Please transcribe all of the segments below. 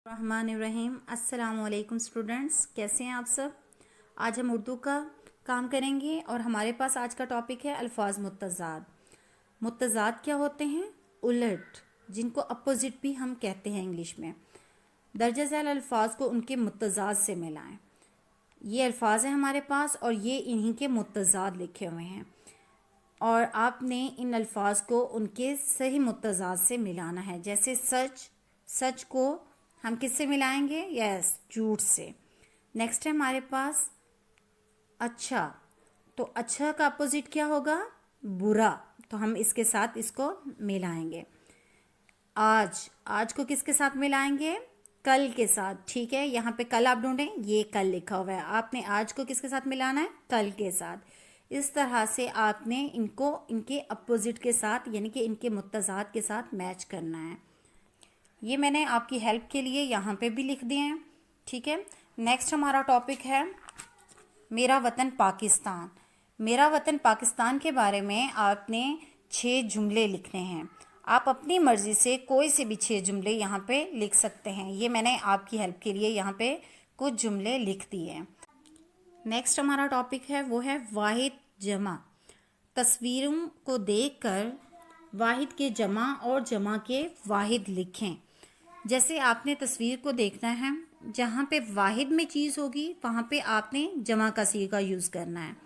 रहमानिर्रहीम। अस्सलाम वालेकुम स्टूडेंट्स, कैसे हैं आप सब। आज हम उर्दू का काम करेंगे और हमारे पास आज का टॉपिक है अल्फाज मुत्तज़ाद। मुत्तज़ाद क्या होते हैं? उलट, जिनको अपोजिट भी हम कहते हैं इंग्लिश में। दर्ज झैल अल्फाज को उनके मुत्तज़ाद से मिलाएं। ये अल्फाज हैं हमारे पास और ये इन्हीं के मुत्तज़ाद लिखे हुए हैं और आपने इन अल्फाज को उनके सही मुत्तज़ाद से मिलाना है। जैसे सच, सच को हम किससे मिलाएंगे? यस, झूठ से। नेक्स्ट है हमारे पास अच्छा, तो अच्छा का अपोजिट क्या होगा? बुरा, तो हम इसके साथ इसको मिलाएंगे। आज, आज को किसके साथ मिलाएंगे? कल के साथ। ठीक है, यहाँ पे कल आप ढूंढें, ये कल लिखा हुआ है, आपने आज को किसके साथ मिलाना है? कल के साथ। इस तरह से आपने इनको इनके अपोजिट के साथ यानी कि इनके मुत्तज़ाद के साथ मैच करना है। ये मैंने आपकी हेल्प के लिए यहाँ पे भी लिख दिए हैं। ठीक है, नेक्स्ट हमारा टॉपिक है मेरा वतन पाकिस्तान। मेरा वतन पाकिस्तान के बारे में आपने 6 जुमले लिखने हैं। आप अपनी मर्ज़ी से कोई से भी 6 जुमले यहाँ पे लिख सकते हैं। ये मैंने आपकी हेल्प के लिए यहाँ पे कुछ जुमले लिख दिए हैं। नेक्स्ट हमारा टॉपिक है वो है वाहिद जमा। तस्वीरों को देखकर वाहिद के जमा और जमा के वाहिद लिखें। जैसे आपने तस्वीर को देखना है, जहाँ पे वाहिद में चीज़ होगी वहाँ पे आपने जमा का सीगा यूज़ करना है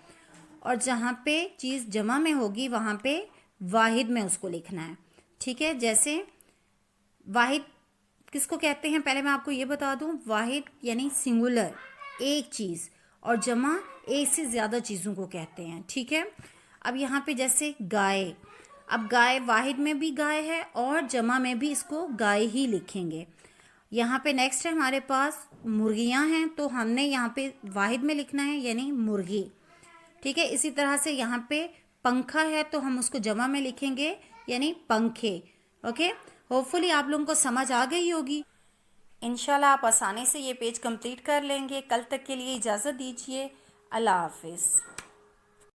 और जहाँ पे चीज़ जमा में होगी वहाँ पे वाहिद में उसको लिखना है। ठीक है, जैसे वाहिद किसको कहते हैं पहले मैं आपको ये बता दूं। वाहिद यानी सिंगुलर, एक चीज़, और जमा एक से ज़्यादा चीज़ों को कहते हैं। ठीक है, अब यहाँ पे जैसे गाय, अब गाय वाहिद में भी गाय है और जमा में भी इसको गाय ही लिखेंगे। यहाँ पे नेक्स्ट है हमारे पास मुर्गियाँ हैं, तो हमने यहाँ पे वाहिद में लिखना है यानी मुर्गी। ठीक है, इसी तरह से यहाँ पे पंखा है तो हम उसको जमा में लिखेंगे यानी पंखे। ओके, होपफुली आप लोगों को समझ आ गई होगी। इंशाल्लाह आप आसानी से ये पेज कंप्लीट कर लेंगे। कल तक के लिए इजाज़त दीजिए। अल्लाह हाफिज़।